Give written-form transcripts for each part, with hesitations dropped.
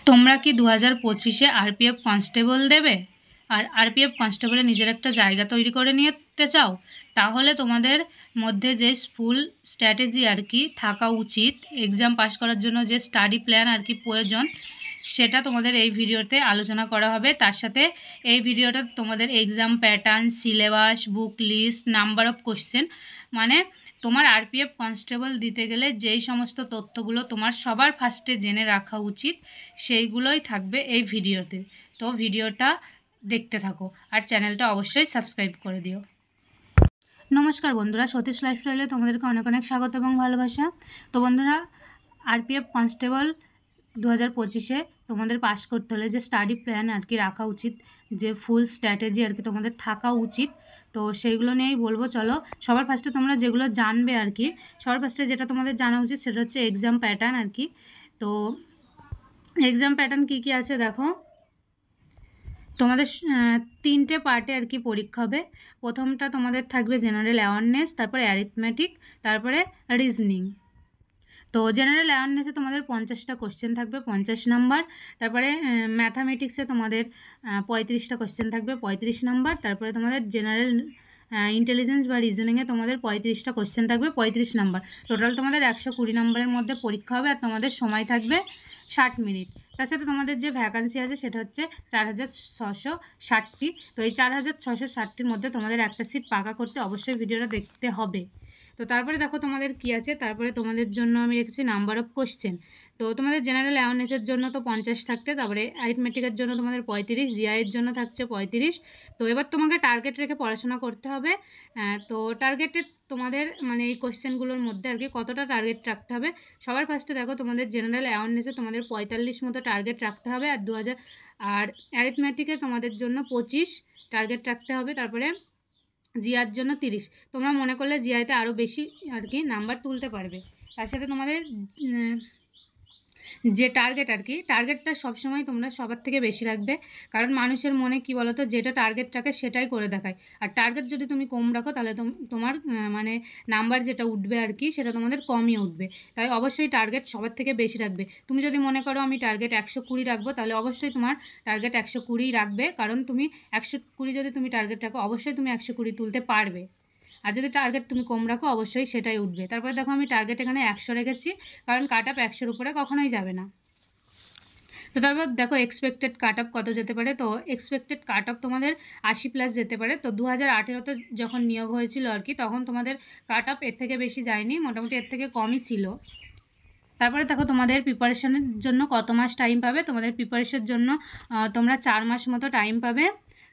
তোমরা কি 2025-এ RPF constable দেবে আর আরপিএফ কনস্টেবলে নিজের একটা জায়গা তৈরি করে নিতে চাও? তাহলে তোমাদের মধ্যে যে ফুল স্ট্র্যাটেজি আর কি থাকা উচিত, এক্সাম পাস করার জন্য যে স্টাডি প্ল্যান আর কি প্রয়োজন, সেটা তোমাদের এই ভিডিওতে আলোচনা করা হবে। তার সাথে এই ভিডিওটা তোমাদের exam pattern, syllabus, book list, number of question, মানে তোমার আরপিএফ কনস্টেবল দিতে গেলে যেই সমস্ত তথ্যগুলো তোমার সবার ফার্স্টে জেনে রাখা উচিত সেইগুলোই থাকবে এই ভিডিওতে। তো ভিডিওটা দেখতে থাকো আর চ্যানেলটা অবশ্যই সাবস্ক্রাইব করে দিও। নমস্কার বন্ধুরা, সতীশ লাইফস্টাইলে তোমাদেরকে অনেক অনেক স্বাগত এবং ভালোবাসা। তো বন্ধুরা, আরপিএফ কনস্টেবল 2025-এ তোমাদের পাস করতে হলে যে স্টাডি প্ল্যান আর কি রাখা উচিত, যে ফুল স্ট্র্যাটেজি আর কি তোমাদের থাকা উচিত, তো সেইগুলো নিয়েই বলবো। চলো, সবার ফার্স্টে তোমরা যেগুলো জানবে আর কি, সবার ফার্স্টে যেটা তোমাদের জানা উচিত সেটা হচ্ছে এক্সাম প্যাটার্ন আর কি। তো এক্সাম প্যাটার্ন কী কী আছে দেখো। তোমাদের 3টে পার্টে আর কি পরীক্ষা হবে। প্রথমটা তোমাদের থাকবে জেনারেল অ্যাওয়ারনেস, তারপরে অ্যারিথমেটিক, তারপরে রিজনিং। তো জেনারেল অ্যাওয়ারনেসে তোমাদের 50টা কোশ্চেন থাকবে, 50 নাম্বার। তারপরে ম্যাথামেটিক্সে তোমাদের 35টা কোশ্চেন থাকবে, 35 নাম্বার। তারপরে তোমাদের জেনারেল ইন্টেলিজেন্স বা রিজনিংয়ে তোমাদের 35টা কোশ্চেন থাকবে, 35 নাম্বার। টোটাল তোমাদের 120 নাম্বারের মধ্যে পরীক্ষা হবে আর তোমাদের সময় থাকবে 60 মিনিট। তার সাথে তোমাদের যে ভ্যাকান্সি আছে সেটা হচ্ছে 4660টি। তো এই 4660টির মধ্যে তোমাদের একটা সিট পাকা করতে অবশ্যই ভিডিওটা দেখতে হবে। তো তারপরে দেখো তোমাদের কি আছে, তারপরে তোমাদের জন্য আমি রেখেছি নাম্বার অফ কোশ্চেন। তো তোমাদের জেনারেল অ্যাওয়ারনেসের জন্য তো 50 থাকতে, তারপরে অ্যারিথমেটিকের জন্য তোমাদের 35, জিআইয়ের জন্য থাকছে 35। তো এবার তোমাকে টার্গেট রেখে পড়াশোনা করতে হবে। তো টার্গেটের তোমাদের মানে এই কোশ্চেনগুলোর মধ্যে আর কি কতটা টার্গেট রাখতে হবে। সবার ফার্স্টে দেখো তোমাদের জেনারেল অ্যাওয়ারনেসে তোমাদের 45 মতো টার্গেট রাখতে হবে, আর 2000, আর অ্যারিথমেটিকে তোমাদের জন্য 25 টার্গেট রাখতে হবে। তারপরে জিআর জন্য 30। তোমরা মনে করলে জিআইতে আরও বেশি আর কি নাম্বার তুলতে পারবে। তার সাথে তোমাদের যে টার্গেট আর কি, টার্গেটটা সবসময় তোমরা সবার থেকে বেশি রাখবে, কারণ মানুষের মনে কি বলো তো, যেটা টার্গেট রাখে সেটাই করে দেখায়। আর টার্গেট যদি তুমি কম রাখো তাহলে তোমার মানে নাম্বার যেটা উঠবে আর কি সেটা তোমাদের কমই উঠবে। তাই অবশ্যই টার্গেট সবার থেকে বেশি রাখবে। তুমি যদি মনে করো আমি টার্গেট 120 রাখবো, তাহলে অবশ্যই তোমার টার্গেট 120 রাখবে, কারণ তুমি 120 যদি তুমি টার্গেট রাখো অবশ্যই তুমি 120 তুলতে পারবে। আর যদি টার্গেট তুমি কম রাখো অবশ্যই সেটাই উঠবে। তারপরে দেখো আমি টার্গেট এখানে 100 রেখেছি, কারণ কাট আপ 100-র উপরে কখনোই যাবে না। তো তারপর দেখো এক্সপেক্টেড কাট আপ কত যেতে পারে। তো এক্সপেক্টেড কাট আপ তোমাদের 80+ যেতে পারে। তো 2018-তে যখন নিয়োগ হয়েছিল আর কি, তখন তোমাদের কাট আপ এর থেকে বেশি যায়নি, মোটামুটি এর থেকে কমই ছিল। তারপরে দেখো তোমাদের প্রিপারেশনের জন্য কত মাস টাইম পাবে। তোমাদের প্রিপারেশনের জন্য তোমরা 4 মাস মতো টাইম পাবে।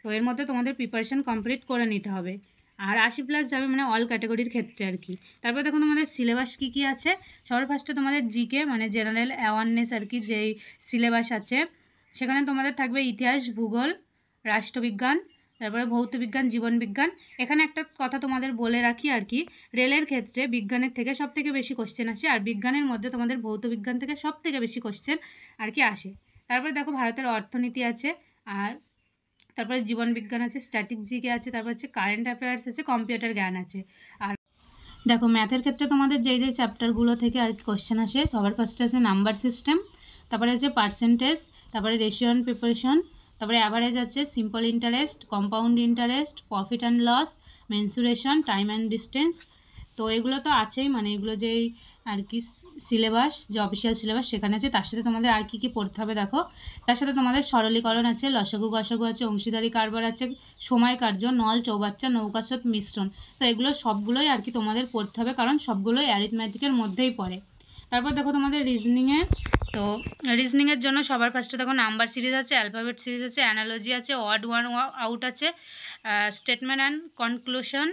তো এর মধ্যে তোমাদের প্রিপারেশন কমপ্লিট করে নিতে হবে। আর 80+ যাবে মানে অল ক্যাটাগরির ক্ষেত্রে আর কি। তারপরে দেখো তোমাদের সিলেবাস কী কী আছে। সবার ফার্স্টে তোমাদের জিকে মানে জেনারেল অ্যাওয়ারনেস আর কি, যেই সিলেবাস আছে সেখানে তোমাদের থাকবে ইতিহাস, ভূগোল, রাষ্ট্রবিজ্ঞান, তারপরে ভৌতবিজ্ঞান, জীবনবিজ্ঞান। এখানে একটা কথা তোমাদের বলে রাখি আর কি, রেলের ক্ষেত্রে বিজ্ঞানের থেকে সব থেকে বেশি কোশ্চেন আসে, আর বিজ্ঞানের মধ্যে তোমাদের ভৌতবিজ্ঞান থেকে সব থেকে বেশি কোশ্চেন আর কি আসে। তারপরে দেখো ভারতের অর্থনীতি আছে, আর তারপরে জীবনবিজ্ঞান আছে, স্ট্যাটিক জিকে আছে, তারপর হচ্ছে কারেন্ট অ্যাফেয়ার্স আছে, কম্পিউটার জ্ঞান আছে। আর দেখো ম্যাথের ক্ষেত্রে তোমাদের যেই যেই চ্যাপ্টারগুলো থেকে আর কি কোশ্চেন আসে, সবার ফার্স্টে আছে নাম্বার সিস্টেম, তারপরে আছে পার্সেন্টেজ, তারপরে রেশিও অ্যান্ড প্রিপারেশন, তারপরে অ্যাভারেজ আছে, simple interest, compound interest, profit and loss, mensuration, time and distance. তো এগুলো তো আছেই, মানে এগুলো যেই আর কি সিলেবাস, যে অফিসিয়াল সিলেবাস সেখানে আছে। তার সাথে তোমাদের আর কী কী পড়তে হবে দেখো। তার সাথে তোমাদের সরলীকরণ আছে, লসাগু গসাগু আছে, অংশীদারি কারবার আছে, সময় কার্য, নল চৌবাচ্চা, নৌকাস্রোত, মিশ্রণ। তো এগুলো সবগুলোই আর কি তোমাদের পড়তে হবে, কারণ সবগুলোই অ্যারিথমেটিকের মধ্যেই পড়ে। তারপর দেখো তোমাদের রিজনিংয়ে, তো রিজনিংয়ের জন্য সবার ফার্স্টে দেখো নাম্বার সিরিজ আছে, অ্যালফাবেট সিরিজ আছে, অ্যানালজি আছে, ওয়ার্ড ওয়ান আউট আছে, statement and conclusion,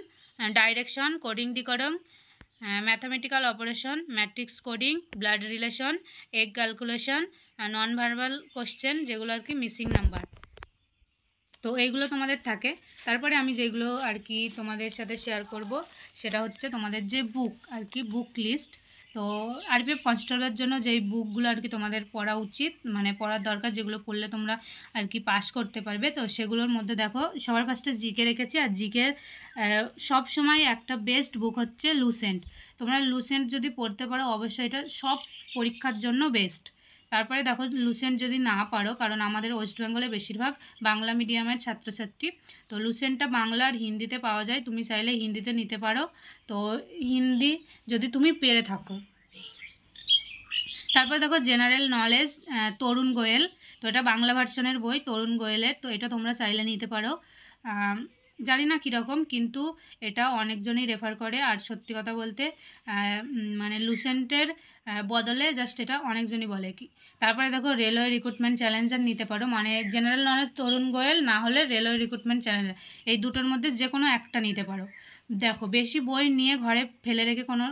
direction, coding decoding, mathematical operation, matrix coding, blood relation, egg calculation, non verbal question যেগুলো আর কি মিসিং নাম্বার। তো এইগুলো তোমাদের থাকে। তারপরে আমি যেগুলো আর কি তোমাদের সাথে শেয়ার করব সেটা হচ্ছে তোমাদের যে বুক আর কি, বুক লিস্ট। তো আরপিএফ কনস্টেবলের জন্য যেই বুকগুলো আর কি তোমাদের পড়া উচিত, মানে পড়ার দরকার, যেগুলো পড়লে তোমরা আর কি পাস করতে পারবে, তো সেগুলোর মধ্যে দেখো সবার ফার্স্টে জিকে রেখেছি। আর জিকের সব সময় একটা বেস্ট বুক হচ্ছে লুসেন্ট। তোমরা লুসেন্ট যদি পড়তে পারো অবশ্যই এটা সব পরীক্ষার জন্য বেস্ট। তারপরে দেখো লুসেন্ট যদি না পারো, কারণ আমাদের ওয়েস্ট বেঙ্গলে বেশিরভাগ বাংলা মিডিয়ামের ছাত্রছাত্রী, তো লুসেন্টটা বাংলা আর হিন্দিতে পাওয়া যায়, তুমি চাইলে হিন্দিতে নিতে পারো। তো হিন্দি যদি তুমি পেরে থাকো। তারপর দেখো জেনারেল নলেজ, তরুণ গোয়েল, তো এটা বাংলা ভার্সনের বই তরুণ গোয়েলের, তো এটা তোমরা চাইলে নিতে পারো। জানি না কীরকম, কিন্তু এটা অনেকজনই রেফার করে। আর সত্যি কথা বলতে মানে লুসেন্টের বদলে জাস্ট এটা অনেকজনই বলে কি। তারপরে দেখো রেলওয়ে রিক্রুটমেন্ট চ্যালেঞ্জার নিতে পারো, মানে জেনারেল নলেজ তরুণ গোয়েল না হলে রেলওয়ে রিক্রুটমেন্ট চ্যালেঞ্জার, এই দুটোর মধ্যে যে কোনো একটা নিতে পারো। দেখো বেশি বই নিয়ে ঘরে ফেলে রেখে কোনো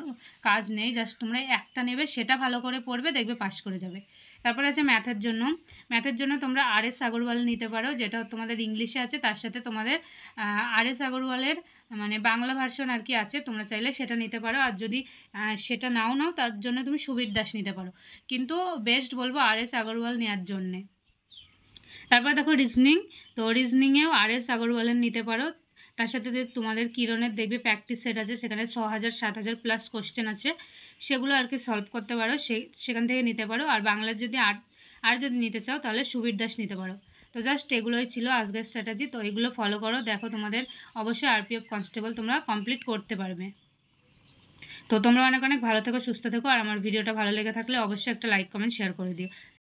কাজ নেই, জাস্ট তোমরা একটা নেবে, সেটা ভালো করে পড়বে, দেখবে পাস করে যাবে। তারপরে আছে ম্যাথের জন্য তোমরা RS আগরওয়াল নিতে পারো, যেটা তোমাদের ইংলিশে আছে, তার সাথে তোমাদের RS আগরওয়ালের মানে বাংলা ভার্সন আর কি আছে, তোমরা চাইলে সেটা নিতে পারো। আর যদি সেটা নাও তার জন্য তুমি সুবীর দাস নিতে পারো, কিন্তু বেস্ট বলবো RS আগরওয়াল নেওয়ার জন্যে। তারপর দেখো তো রিজনিংয়েও RS আগরওয়ালের নিতে পারো। তার সাথে তোমাদের কিরণের দেখবে প্র্যাকটিস সেট আছে, সেখানে 6000 7000 প্লাস কোশ্চেন আছে, সেগুলো আর কি সলভ করতে পারো, সেখান থেকে নিতে পারো। আর বাংলার যদি আর যদি নিতে চাও তাহলে সুবীর দাস নিতে পারো। তো জাস্ট এগুলোই ছিল আজকের স্ট্র্যাটেজি, তো এগুলো ফলো করো, দেখো তোমাদের অবশ্যই RPF কনস্টেবল তোমরা কমপ্লিট করতে পারবে। তো তোমরা অনেক অনেক ভালো থেকো, সুস্থ থেকো, আর আমার ভিডিওটা ভালো লেগে থাকলে অবশ্যই একটা লাইক কমেন্ট শেয়ার করে দিও।